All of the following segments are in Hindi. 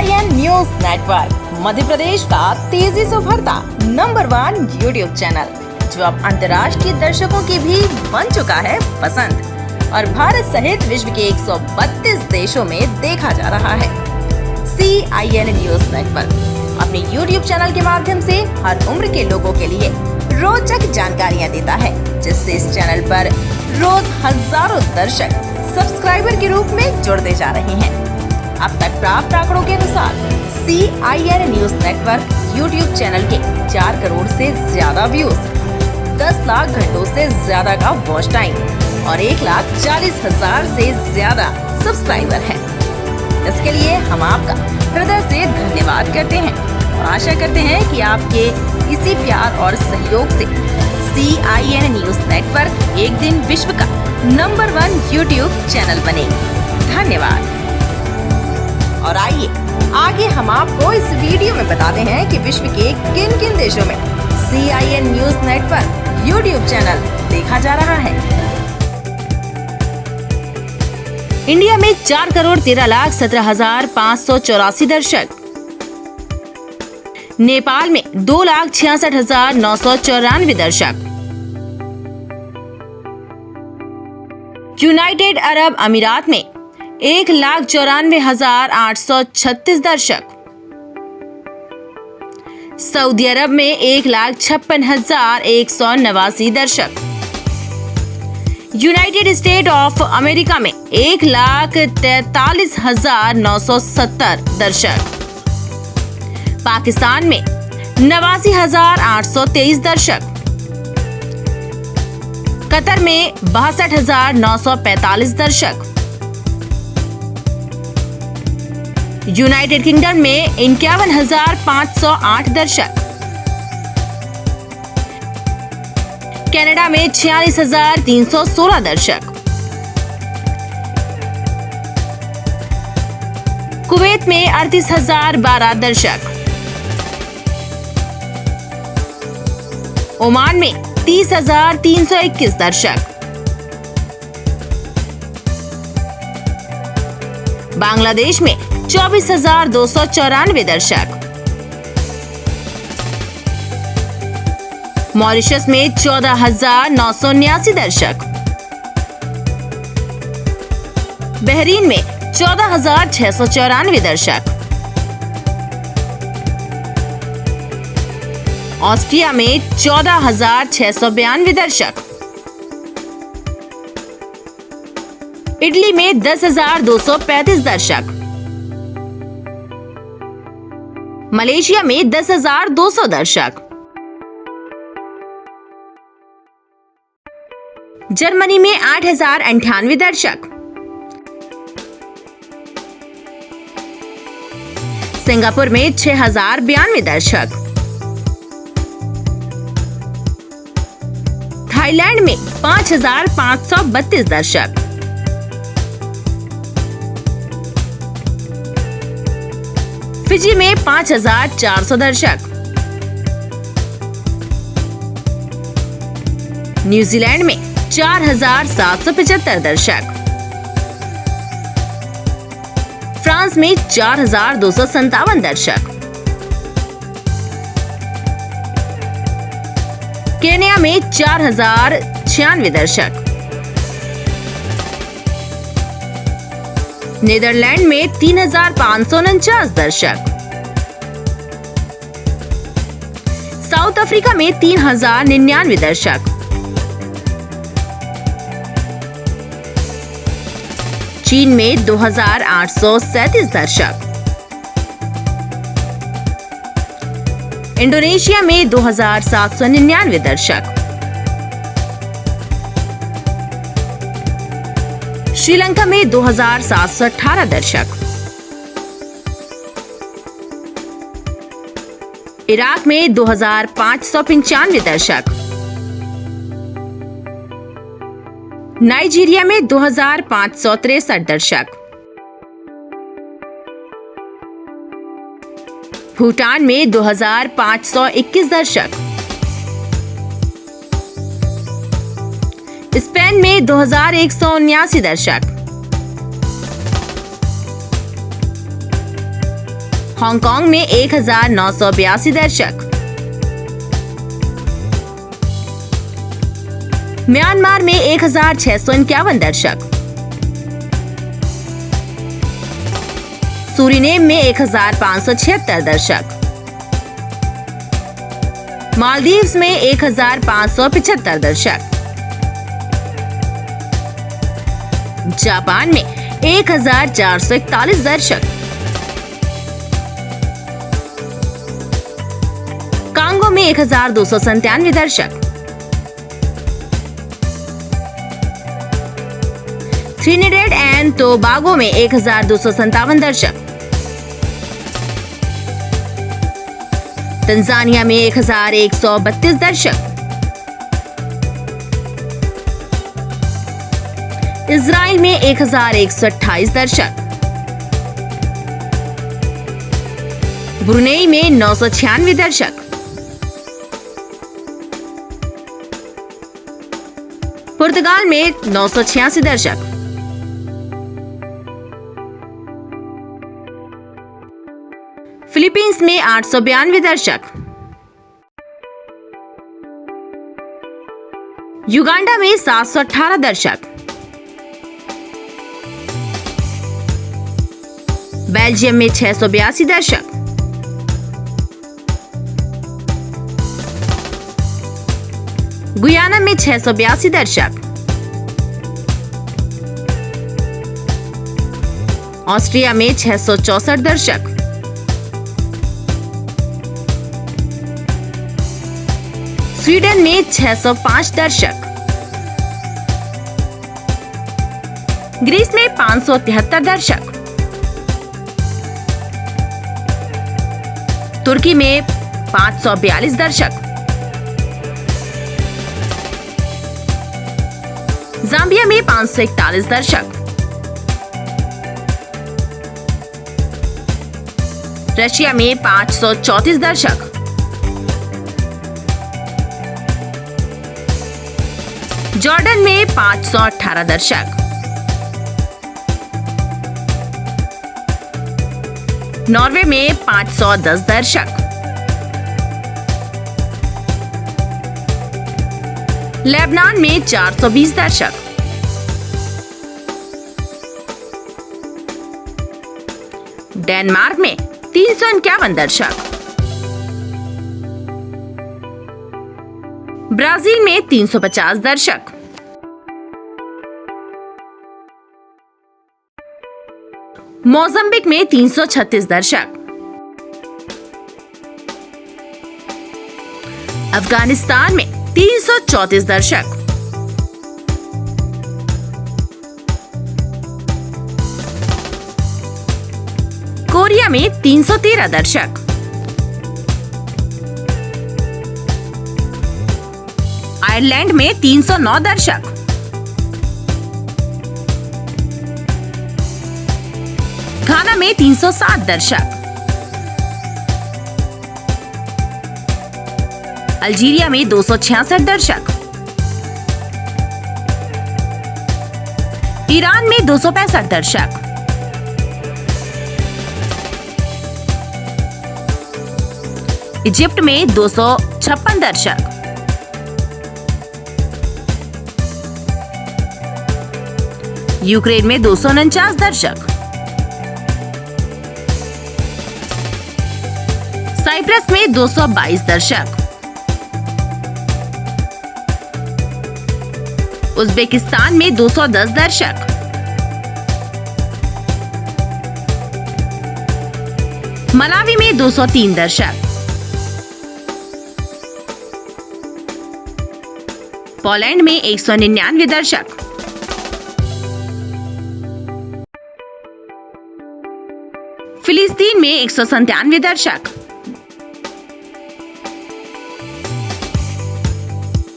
CIN news network Madhya Pradesh का तेजी से उभरता नंबर 1 यूट्यूब चैनल, जो अब अंतर्राष्ट्रीय दर्शकों की भी बन चुका है पसंद और भारत सहित विश्व के 132 देशों में देखा जा रहा है। CIN न्यूज नेटवर्क अपने यूट्यूब चैनल के माध्यम से हर उम्र के लोगों के लिए रोचक जानकारियां देता है, जिससे इस चैनल पर रोज हजारों दर्शक सब्सक्राइबर के रूप में जुड़ते जा रहे हैं। अब तक प्राप्त आंकड़ों के अनुसार CIN news network YouTube channel के 4 करोड़ से ज्यादा व्यूज, 10 लाख घंटों से ज्यादा का वॉच टाइम और 1,40,000 से ज्यादा सब्सक्राइबर हैं। इसके लिए हम आपका हृदय से धन्यवाद करते हैं और आशा करते हैं कि आपके इसी प्यार और सहयोग से CIN न्यूज नेटवर्क एक दिन विश्व का नंबर 1 यूट्यूब चैनल बने। धन्यवाद। और आइए आगे हम आपको इस वीडियो में बताते हैं कि विश्व के किन किन देशों में CIN news network YouTube channel देखा जा रहा है। इंडिया में 4 करोड़ 13,17,584 दर्शक, नेपाल में 2,66,994 दर्शक, यूनाइटेड अरब अमीरात में 1,94,836 दर्शक, सऊदी अरब में 1,56,189 दर्शक, यूनाइटेड स्टेट ऑफ अमेरिका में 1,43,970 दर्शक, पाकिस्तान में 89,823 दर्शक, कतर में 62,945 दर्शक, यूनाइटेड किंगडम में 51,508 दर्शक, कनाडा में 46,316 दर्शक, कुवैत में 38,012 दर्शक, ओमान में 30,321 दर्शक, बांग्लादेश में 24,294 दर्शक, मॉरिशस में 14,979 दर्शक, बहरीन में 14,694 दर्शक, ऑस्ट्रिया में 14,692 दर्शक, इटली में 10,235 दर्शक, मलेशिया में 10,200 दर्शक, जर्मनी में 8,098 दर्शक, सिंगापुर में 6,092 दर्शक, थाईलैंड में 5,532 दर्शक, फिजी में 5,400 दर्शक, न्यूजीलैंड में 4,775 दर्शक, फ्रांस में 4,257 दर्शक, केन्या में 4,096 दर्शक, नीदरलैंड में 3,549 दर्शक, साउथ अफ्रीका में 3,099 दर्शक, चीन में 2,837 दर्शक, इंडोनेशिया में 2,799 दर्शक, श्रीलंका में 2,718 दर्शक, इराक में 2,595 दर्शक, नाइजीरिया में 2,563 दर्शक, भूटान में 2,521 दर्शक, स्पेन में 2,179 दर्शक, हांगकांग में 1982 दर्शक, म्यांमार में 1651 दर्शक, सूरीनेम में 1576 दर्शक, मालदीव्स में 1575 दर्शक, जापान में 1441 दर्शक, कांगो में 1297 दर्शक, ट्रिनिडेड एंड टोबागो में 1257 दर्शक, तंजानिया में 1132 दर्शक, इजराइल में 1128 दर्शक, ब्रुनेई में 996 दर्शक, पुर्तगाल में 986 दर्शक, फिलीपींस में 892 दर्शक, युगांडा में 718 दर्शक, बेल्जियम में 682 दर्शक, गुयाना में 682 दर्शक, ऑस्ट्रिया में 664 दर्शक, स्वीडन में 605 दर्शक, ग्रीस में 573 दर्शक, तुर्की में 542 दर्शक, जाम्बिया में 541 दर्शक, रशिया में 534 दर्शक, जॉर्डन में 518 दर्शक, नॉर्वे में 510 दर्शक, लेबनान में 420 दर्शक, डेनमार्क में 351 दर्शक, ब्राजील में 350 दर्शक, मोजाम्बिक में 336 दर्शक, अफगानिस्तान में 334 दर्शक, कोरिया में 313 दर्शक, आयरलैंड में 309 दर्शक, घाना में 307 दर्शक, अल्जीरिया में 266 दर्शक, ईरान में 265 दर्शक, इजिप्ट में 256 दर्शक, यूक्रेन में 249 दर्शक, साइप्रस में 222 दर्शक, उज्बेकिस्तान में 210 दर्शक, मलावी में 203 दर्शक, पोलैंड में 199 दर्शक, फिलिस्तीन में 197 दर्शक,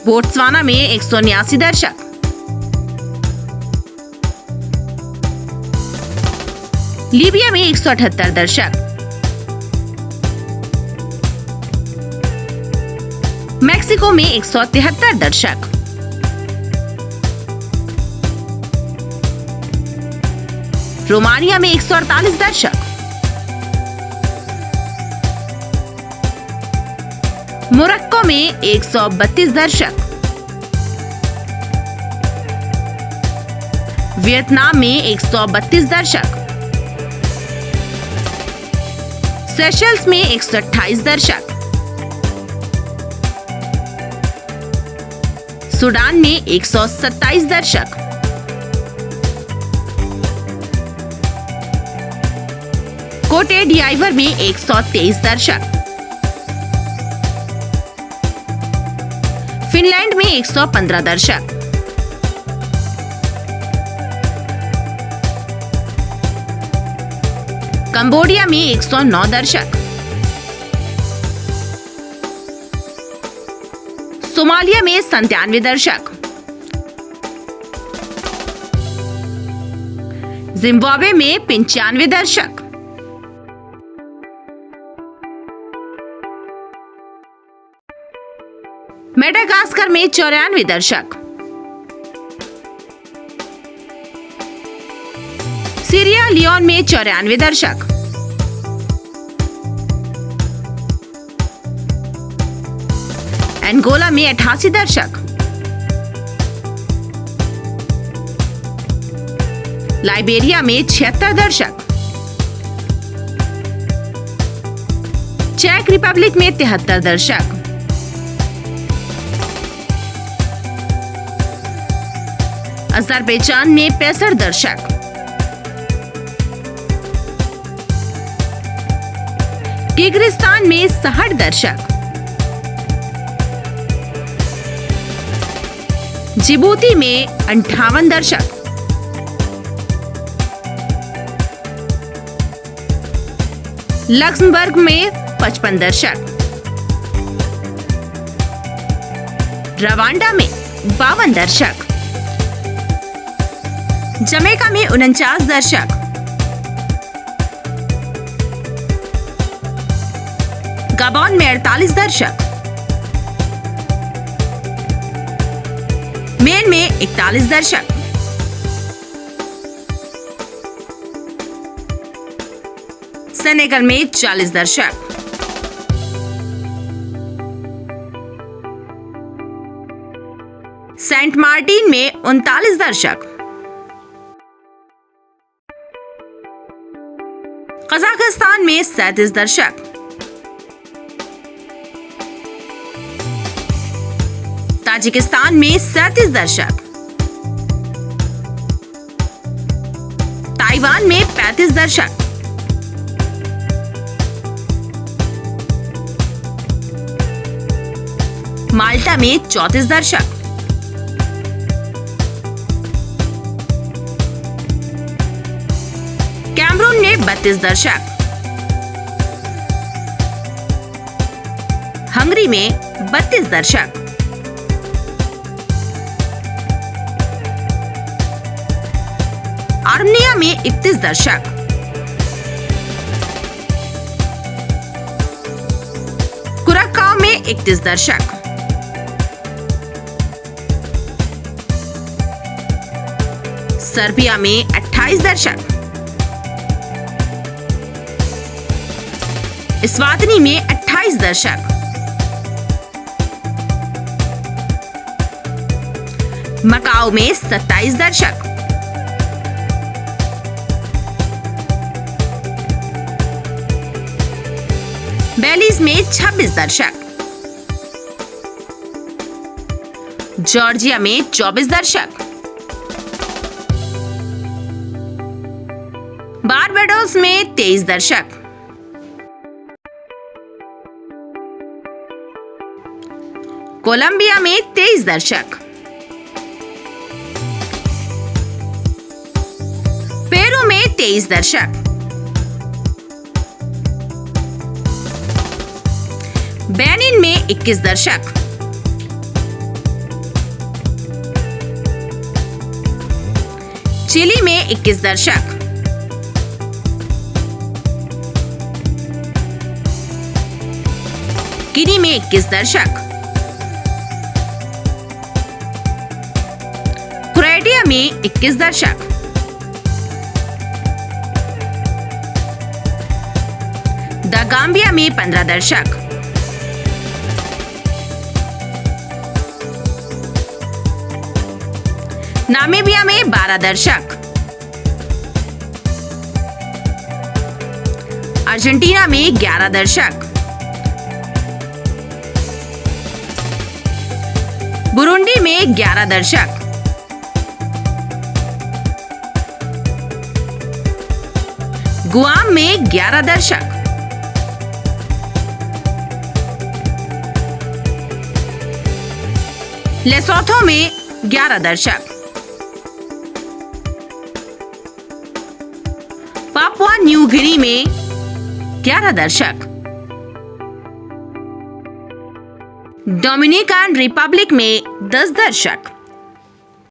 बोत्सवाना में 179 दर्शक, लीबिया में 178 दर्शक, मैक्सिको में 173 दर्शक, रोमानिया में 148 दर्शक, मोरक्को में 132 दर्शक, वियतनाम में 132 दर्शक, सेशल्स में 128 दर्शक, सूडान में 127 दर्शक, कोटे डिआइवर में 123 दर्शक, फिनलैंड में 115 दर्शक, कंबोडिया में 109 दर्शक, सोमालिया में 97 दर्शक, जिम्बाब्वे में 95 दर्शक, मेडागास्कर में 94 दर्शक, सीरिया लियोन में 94 दर्शक, एंगोला में 88 दर्शक, लाइबेरिया में 76 दर्शक, चेक रिपब्लिक में 73 दर्शक, अजरबैजान में 65 दर्शक, किर्गिस्तान में 60 दर्शक, जिबूती में 58 दर्शक, लक्समबर्ग में 55 दर्शक, रवांडा में 52 दर्शक, जमैका में 49 दर्शक, गबोन में 48 दर्शक, मेन में 41 दर्शक, सेनेगल में 40 दर्शक, सेंट मार्टिन में 39 दर्शक, कजाकिस्तान में 37 दर्शक, ताजिकिस्तान में 37 दर्शक, ताइवान में 35 दर्शक, माल्टा में 34 दर्शक, कैमरून में 32 दर्शक, हंगरी में 32 दर्शक, आर्मेनिया में 31 दर्शक, कुराकाओ में 31 दर्शक, सर्बिया में 28 दर्शक, इस्वातिनी में 28 दर्शक, मकाओ में 27 दर्शक, बेलीज में 26 दर्शक, जॉर्जिया में 24 दर्शक, बारबाडोस में 23 दर्शक, कोलंबिया में 23 दर्शक, पेरू में 23 दर्शक, बेनिन में 21 दर्शक, चिली में 21 दर्शक, गिनी में 21 दर्शक, क्रोएशिया में 21 दर्शक, द गाम्बिया में 15 दर्शक, नामीबिया में 12 दर्शक, अर्जेंटीना में 11 दर्शक, बुरुंडी में 11 दर्शक, गुआम में 11 दर्शक, लेसोथो में 11 दर्शक, पापुआ न्यू गिनी में 11 दर्शक, डोमिनिकन रिपब्लिक में 10 दर्शक,